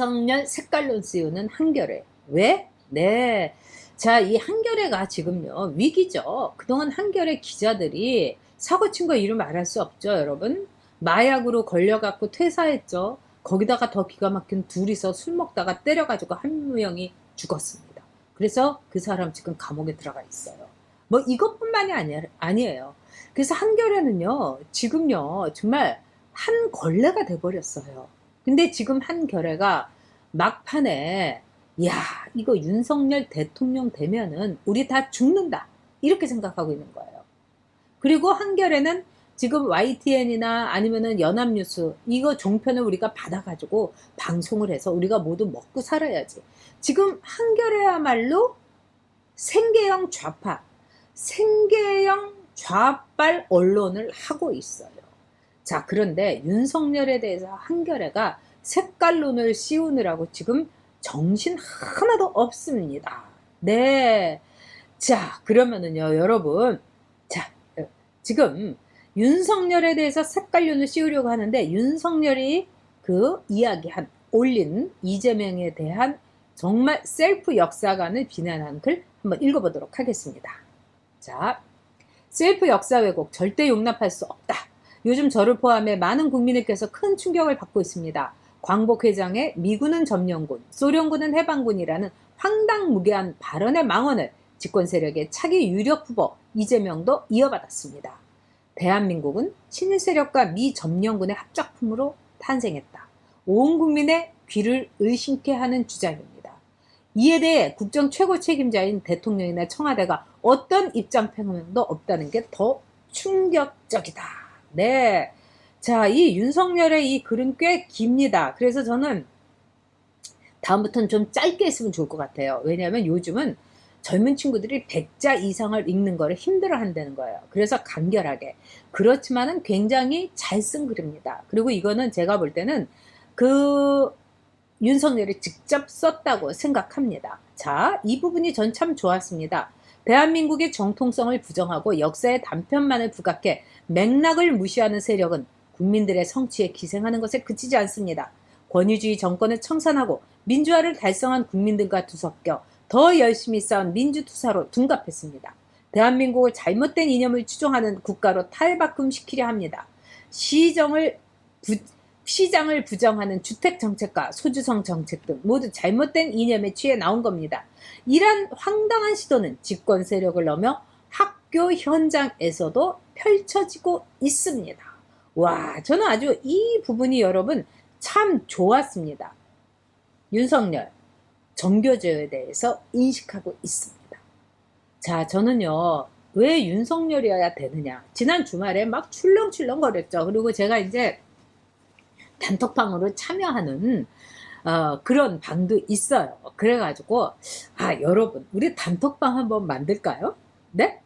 윤석열 색깔론 씌우는 한겨레. 왜? 네. 자, 이 한겨레가 지금요, 위기죠. 그동안 한겨레 기자들이 사고 친 거 이루 말할 수 없죠, 여러분. 마약으로 걸려갖고 퇴사했죠. 거기다가 더 기가 막힌 둘이서 술 먹다가 때려가지고 한 명이 죽었습니다. 그래서 그 사람 지금 감옥에 들어가 있어요. 뭐 이것뿐만이 아니에요. 그래서 한겨레는요, 지금요, 정말 한 걸레가 돼버렸어요. 근데 지금 한겨레가 막판에 야, 이거 윤석열 대통령 되면은 우리 다 죽는다, 이렇게 생각하고 있는 거예요. 그리고 한겨레는 지금 YTN이나 아니면은 연합뉴스 이거 종편을 우리가 받아가지고 방송을 해서 우리가 모두 먹고 살아야지. 지금 한겨레야말로 생계형 좌파, 생계형 좌빨 언론을 하고 있어요. 자, 그런데 윤석열에 대해서 한겨레가 색깔론을 씌우느라고 지금 정신 하나도 없습니다. 네. 자, 그러면은요, 여러분. 자, 지금 윤석열에 대해서 색깔론을 씌우려고 하는데, 윤석열이 그 이야기한, 올린 이재명에 대한 정말 셀프 역사관을 비난한 글 한번 읽어보도록 하겠습니다. 자, 셀프 역사 왜곡 절대 용납할 수 없다. 요즘 저를 포함해 많은 국민들께서 큰 충격을 받고 있습니다. 광복회장의 미군은 점령군, 소련군은 해방군이라는 황당무계한 발언의 망언을 집권 세력의 차기 유력 후보 이재명도 이어받았습니다. 대한민국은 친일 세력과 미 점령군의 합작품으로 탄생했다. 온 국민의 귀를 의심케 하는 주장입니다. 이에 대해 국정 최고 책임자인 대통령이나 청와대가 어떤 입장 표명도 없다는 게 더 충격적이다. 네. 자, 이 윤석열의 이 글은 꽤 깁니다. 그래서 저는 다음부터는 좀 짧게 했으면 좋을 것 같아요. 왜냐하면 요즘은 젊은 친구들이 100자 이상을 읽는 거를 힘들어 한다는 거예요. 그래서 간결하게. 그렇지만은 굉장히 잘 쓴 글입니다. 그리고 이거는 제가 볼 때는 그 윤석열이 직접 썼다고 생각합니다. 자, 이 부분이 전 참 좋았습니다. 대한민국의 정통성을 부정하고 역사의 단편만을 부각해 맥락을 무시하는 세력은 국민들의 성취에 기생하는 것에 그치지 않습니다. 권위주의 정권을 청산하고 민주화를 달성한 국민들과 뒤섞여 더 열심히 싸운 민주투사로 둔갑했습니다. 대한민국을 잘못된 이념을 추종하는 국가로 탈바꿈시키려 합니다. 시장을 부정하는 주택정책과 소주성 정책 등 모두 잘못된 이념에 취해 나온 겁니다. 이런 황당한 시도는 집권 세력을 넘어 학교 현장에서도 펼쳐지고 있습니다. 와, 저는 아주 이 부분이 여러분 참 좋았습니다. 윤석열, 정교조에 대해서 인식하고 있습니다. 자, 저는요, 왜 윤석열이어야 되느냐. 지난 주말에 막 출렁출렁 거렸죠. 그리고 제가 이제 단톡방으로 참여하는 그런 방도 있어요. 그래가지고 여러분 우리 단톡방 한번 만들까요? 네?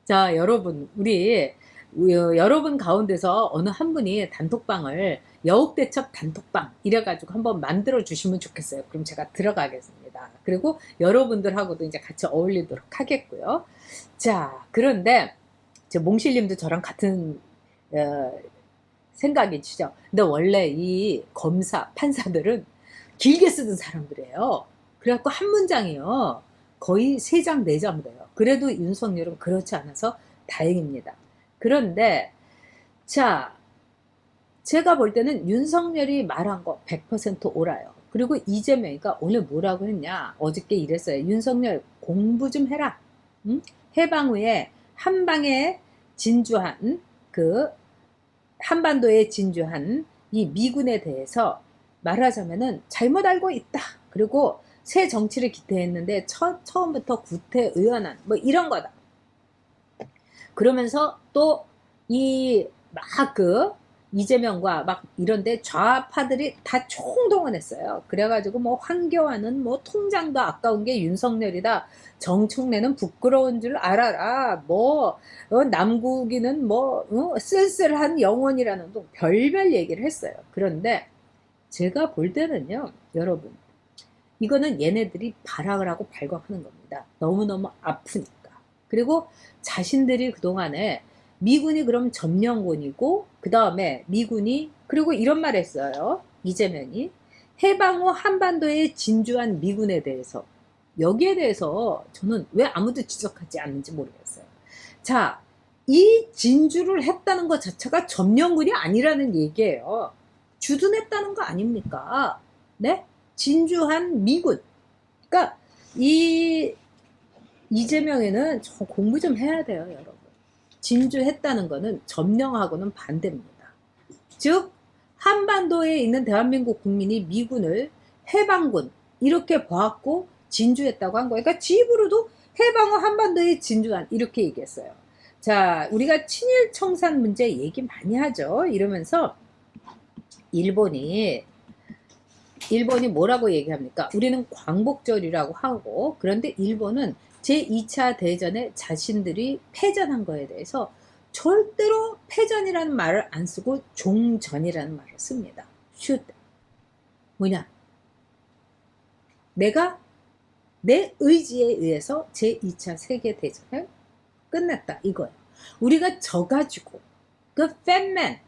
자, 여러분 우리 여러분 가운데서 어느 한 분이 단톡방을 여옥대첩 단톡방 이래가지고 한번 만들어 주시면 좋겠어요. 그럼 제가 들어가겠습니다. 그리고 여러분들하고도 이제 같이 어울리도록 하겠고요. 자, 그런데 몽실님도 저랑 같은 생각이시죠? 근데 원래 이 검사, 판사들은 길게 쓰는 사람들이에요. 그래갖고 한 문장이요, 거의 3장, 4장 돼요. 그래도 윤석열은 그렇지 않아서 다행입니다. 그런데, 자, 제가 볼 때는 윤석열이 말한 거 100% 옳아요. 그리고 이재명이가 오늘 뭐라고 했냐? 어저께 이랬어요. 윤석열 공부 좀 해라. 응? 해방 후에 한방에 진주한 한반도에 진주한 이 미군에 대해서 말하자면은 잘못 알고 있다. 그리고 새 정치를 기대했는데 처음부터 구태의연한 뭐 이런 거다. 그러면서 또 이 막 이재명과 막 이런데 좌파들이 다 총동원했어요. 그래가지고 뭐 황교안은 뭐 통장도 아까운 게 윤석열이다. 정청래는 부끄러운 줄 알아라. 뭐 남국이는 뭐 쓸쓸한 영혼이라는 또 별별 얘기를 했어요. 그런데 제가 볼 때는요, 여러분, 이거는 얘네들이 발악을 하고 발광하는 겁니다. 너무너무 아프니까. 그리고 자신들이 그동안에 미군이 그럼 점령군이고 그 다음에 미군이 그리고 이런 말 했어요. 이재명이 해방 후 한반도에 진주한 미군에 대해서, 여기에 대해서 저는 왜 아무도 지적하지 않는지 모르겠어요. 자, 이 진주를 했다는 것 자체가 점령군이 아니라는 얘기예요. 주둔했다는 거 아닙니까? 네? 진주한 미군. 그러니까 이 이재명에는 저 공부 좀 해야 돼요, 여러분. 진주했다는 거는 점령하고는 반대입니다. 즉 한반도에 있는 대한민국 국민이 미군을 해방군 이렇게 봐왔고 진주했다고 한 거예요. 그러니까 지 입으로도 해방 후 한반도에 진주한 이렇게 얘기했어요. 자, 우리가 친일 청산 문제 얘기 많이 하죠. 이러면서 일본이 뭐라고 얘기합니까? 우리는 광복절이라고 하고, 그런데 일본은 제2차 대전에 자신들이 패전한 거에 대해서 절대로 패전이라는 말을 안 쓰고 종전이라는 말을 씁니다. 슛. 뭐냐? 내가 내 의지에 의해서 제2차 세계대전을 끝냈다. 이거예요. 우리가 져가지고 그 팬맨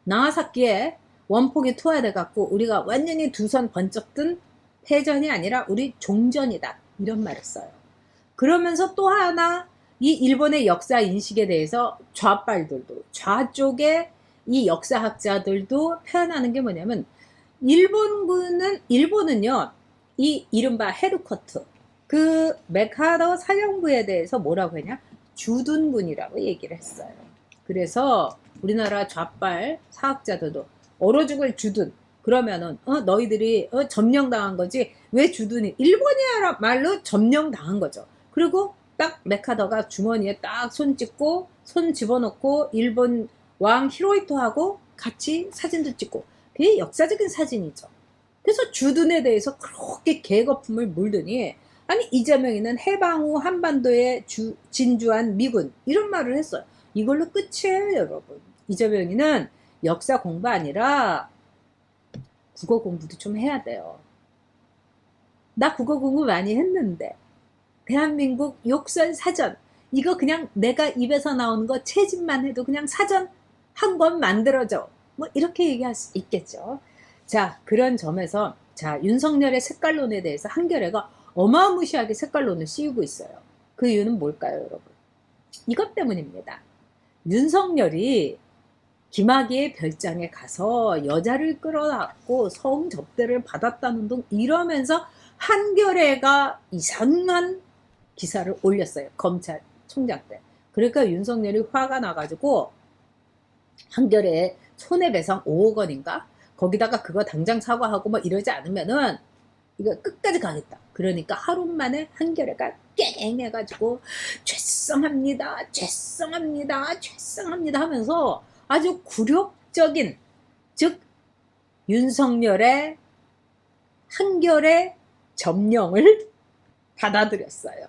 나가사키에 원폭이 투하돼갖고 우리가 완전히 두 손 번쩍 든 패전이 아니라 우리 종전이다. 이런 말을 써요. 그러면서 또 하나 이 일본의 역사 인식에 대해서 좌빨들도 좌쪽의 이 역사학자들도 표현하는 게 뭐냐면 일본은요 이 이른바 헤드쿼터 그 메카더 사령부에 대해서 뭐라고 했냐 주둔군이라고 얘기를 했어요. 그래서 우리나라 좌빨 사학자들도 얼어 죽을 주둔 그러면은 너희들이 점령당한 거지 왜 주둔이 일본이야 말로 점령당한 거죠. 그리고 딱 메카더가 주머니에 딱 손 찍고 손 집어넣고 일본 왕 히로히토하고 같이 사진도 찍고 그게 역사적인 사진이죠. 그래서 주둔에 대해서 그렇게 개거품을 물더니 아니 이재명이는 해방 후 한반도에 진주한 미군 이런 말을 했어요. 이걸로 끝이에요 여러분. 이재명이는 역사 공부 아니라 국어 공부도 좀 해야 돼요. 나 국어 공부 많이 했는데 대한민국 욕설 사전 이거 그냥 내가 입에서 나오는 거 채집만 해도 그냥 사전 한 권 만들어줘. 뭐 이렇게 얘기할 수 있겠죠. 자 그런 점에서 자 윤석열의 색깔론에 대해서 한겨레가 어마무시하게 색깔론을 씌우고 있어요. 그 이유는 뭘까요 여러분? 이것 때문입니다. 윤석열이 김학의의 별장에 가서 여자를 끌어안고 성 접대를 받았다는 등 이러면서 한겨레가 이상한 기사를 올렸어요. 검찰총장 때. 그러니까 윤석열이 화가 나가지고 한겨레에 손해배상 5억 원인가? 거기다가 그거 당장 사과하고 뭐 이러지 않으면은 이거 끝까지 가겠다. 그러니까 하루 만에 한겨레가 깽해가지고 죄송합니다. 죄송합니다. 죄송합니다 하면서 아주 굴욕적인 즉 윤석열의 한겨레 점령을 받아들였어요.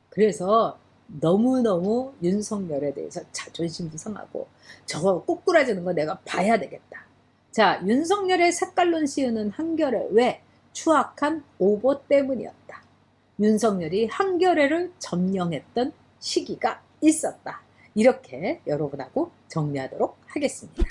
그래서 너무너무 윤석열에 대해서 자존심도 상하고 저거 꼬꾸라지는 거 내가 봐야 되겠다. 자, 윤석열의 색깔론 씌우는 한겨레 왜? 추악한 오보 때문이었다. 윤석열이 한겨레를 점령했던 시기가 있었다. 이렇게 여러분하고 정리하도록 하겠습니다.